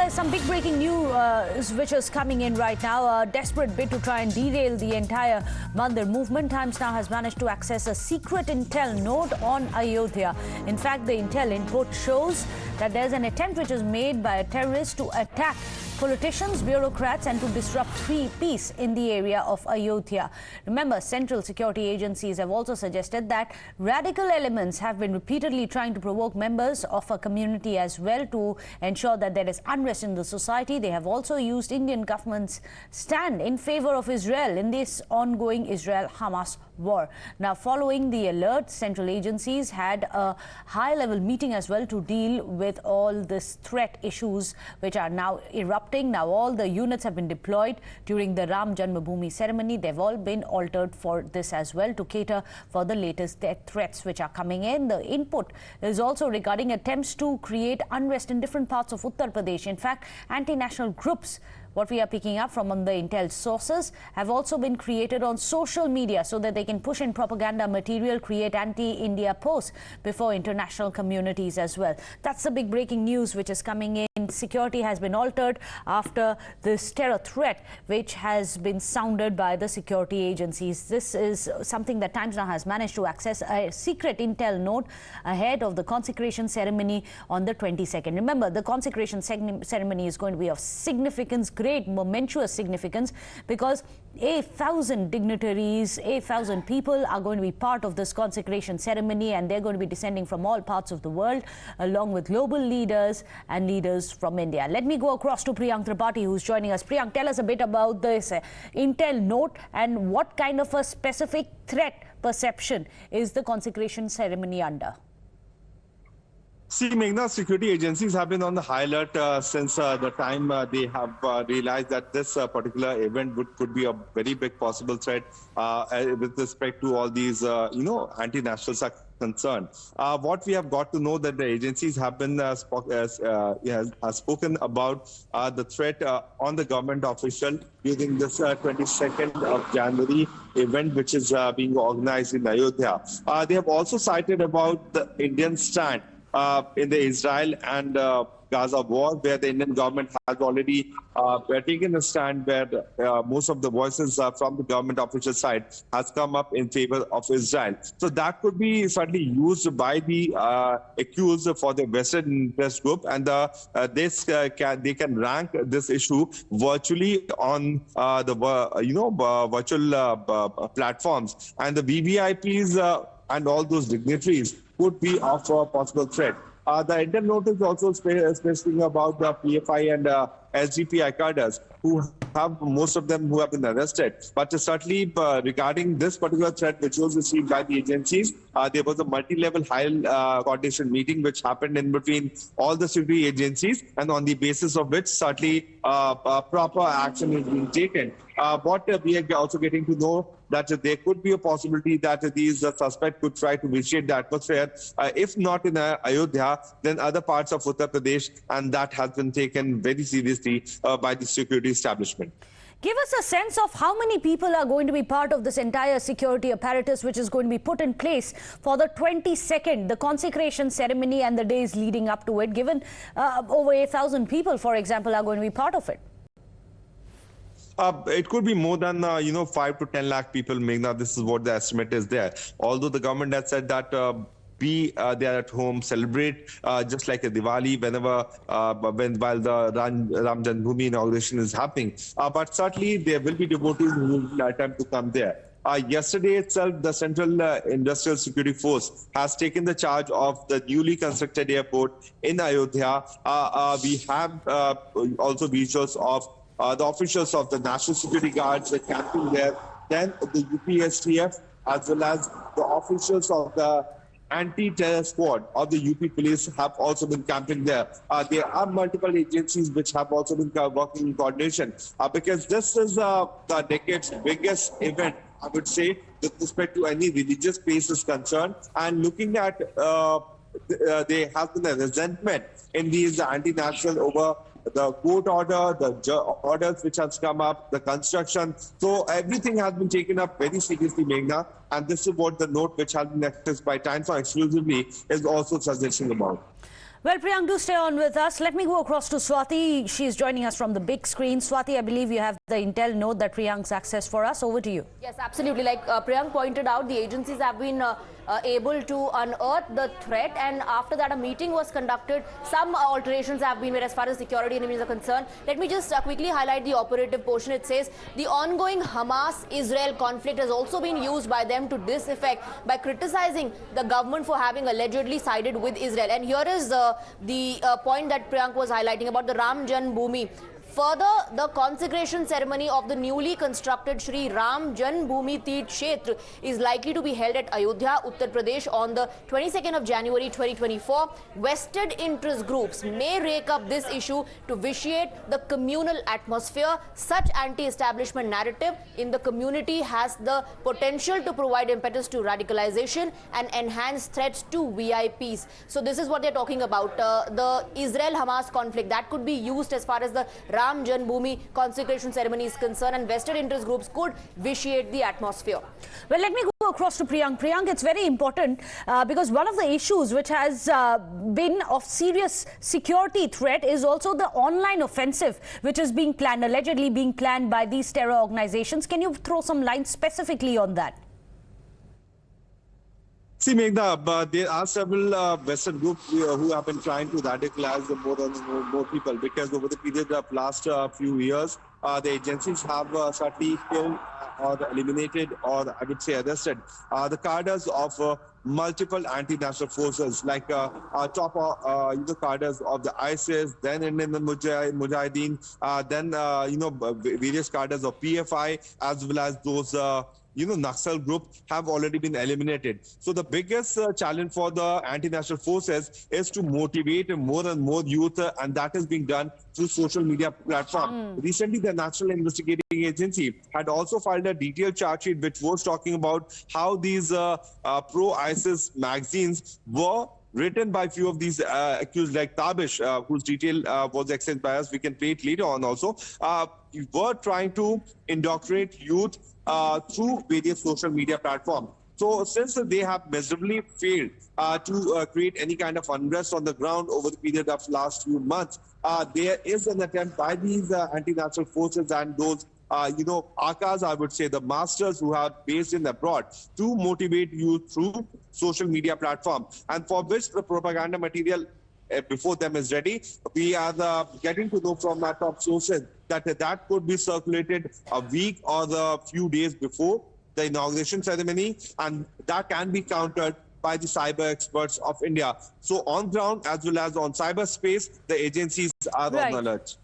there's some big breaking news which is coming in right now. A desperate bid to try and derail the entire Mandir movement. Times now has managed to access a secret intel node on Ayodhya. In fact, the intel input shows that there's an attempt which is made by a terrorist to attack politicians, bureaucrats, and to disrupt peace in the area of Ayodhya. Remember, central security agencies have also suggested that radical elements have been repeatedly trying to provoke members of a community as well to ensure that there is unrest in the society. They have also used Indian government's stand in favor of Israel in this ongoing Israel-Hamas war. Now, following the alert, central agencies had a high-level meeting as well to deal with all this threat issues which are now erupting. Now, all the units have been deployed during the Ram Janmabhoomi ceremony. They've all been altered for this as well to cater for the latest death threats which are coming in. The input is also regarding attempts to create unrest in different parts of Uttar Pradesh. In fact, anti-national groups, what we are picking up from the intel sources, have also been created on social media so that they can push in propaganda material, create anti-India posts before international communities as well. That's the big breaking news which is coming in. Security has been altered after this terror threat which has been sounded by the security agencies. This is something that Times Now has managed to access a secret intel node ahead of the consecration ceremony on the 22nd. Remember, the consecration ceremony is going to be of significance, great momentous significance, because 8,000 dignitaries, 8,000 people are going to be part of this consecration ceremony, and they're going to be descending from all parts of the world along with global leaders and leaders from India. Let me go across to Priyank Tripathi, who's joining us. Priyank, tell us a bit about this intel note and what kind of a specific threat perception is the consecration ceremony under? See, Meghna, security agencies have been on the high alert since the time they have realized that this particular event could be a very big possible threat with respect to all these, anti-nationals are concerned. What we have got to know that the agencies have been spoken about the threat on the government official during this 22nd of January event, which is being organized in Ayodhya. They have also cited about the Indian stand in the Israel and Gaza war, where the Indian government has already taken a stand where most of the voices from the government official side has come up in favor of Israel. So that could be certainly used by the accused for the Western interest group, and they can rank this issue virtually on the virtual platforms, and the VVIPs and all those dignitaries could be of a possible threat. The intel note is also speaking about the PFI and SGPI cadres, who have most of them who have been arrested. But certainly regarding this particular threat which was received by the agencies, there was a multi-level high coordination meeting which happened in between all the security agencies, and on the basis of which certainly proper action is being taken. What we are also getting to know that there could be a possibility that these suspects could try to vitiate the atmosphere, if not in Ayodhya, then other parts of Uttar Pradesh, and that has been taken very seriously by the security establishment. Give us a sense of how many people are going to be part of this entire security apparatus which is going to be put in place for the 22nd, the consecration ceremony and the days leading up to it, given over 8,000 people, for example, are going to be part of it. It could be more than 5 to 10 lakh people, Meghna. This is what the estimate is there. Although the government has said that they are at home, celebrate just like a Diwali while the Ram Janmabhoomi inauguration is happening. But certainly there will be devotees who will attempt to come there. Yesterday itself, the Central Industrial Security Force has taken the charge of the newly constructed airport in Ayodhya. We have also visuals of the officials of the National Security Guards were camping there. Then the UPSTF, as well as the officials of the anti-terror squad of the UP police have also been camping there. There are multiple agencies which have also been working in coordination because this is the decade's biggest event, I would say, with respect to any religious place is concerned. And looking at there has been a resentment in these anti-national over the court order, the orders which has come up, the construction. So everything has been taken up very seriously, Meghna. And this is what the note which has been accessed by Times Now exclusively is also suggesting about. Well, Priyank, do stay on with us. Let me go across to Swati. She's joining us from the big screen. Swati, I believe you have the intel note that Priyank's accessed for us. Over to you. Yes, absolutely. Like Priyank pointed out, the agencies have been able to unearth the threat, and after that a meeting was conducted. Some alterations have been made as far as security enemies are concerned. Let me just quickly highlight the operative portion. It says the ongoing Hamas-Israel conflict has also been used by them to this effect by criticizing the government for having allegedly sided with Israel. And here is the point that Priyank was highlighting about the Ram Janmabhoomi. Further, the consecration ceremony of the newly constructed Shri Ram Janmabhoomi Teerth Kshetra is likely to be held at Ayodhya, Uttar Pradesh on the 22nd of January 2024. Vested interest groups may rake up this issue to vitiate the communal atmosphere. Such anti-establishment narrative in the community has the potential to provide impetus to radicalization and enhance threats to VIPs. So this is what they're talking about. The Israel-Hamas conflict that could be used as far as the Ram Janmabhoomi consecration ceremony is concerned, and vested interest groups could vitiate the atmosphere. Well, let me go across to Priyank. Priyank, it's very important because one of the issues which has been of serious security threat is also the online offensive which is being planned, allegedly being planned by these terror organizations. Can you throw some light specifically on that? See, Meghna, there are several Western groups who have been trying to radicalize more and more people, because over the period of last few years, the agencies have certainly killed or eliminated, or I would say arrested, the cadres of multiple anti-national forces, like top cadres of the ISIS, then Indian Mujahideen, then various cadres of PFI, as well as those Naxal group have already been eliminated. So the biggest challenge for the anti-national forces is to motivate more and more youth, and that is being done through social media platform. Recently, the National Investigating Agency had also filed a detailed charge sheet which was talking about how these pro-ISIS magazines were written by few of these accused, like Tabish, whose detail was exchanged by us. We can play it later on also. Were trying to indoctrinate youth through various social media platforms. So since they have miserably failed to create any kind of unrest on the ground over the period of last few months, there is an attempt by these anti-national forces and those Akas, I would say, the masters who are based in abroad, to motivate you through social media platform, and for which the propaganda material before them is ready. We are getting to know from our top sources that that could be circulated a week or a few days before the inauguration ceremony, and that can be countered by the cyber experts of India. So on ground as well as on cyberspace, the agencies are on alert.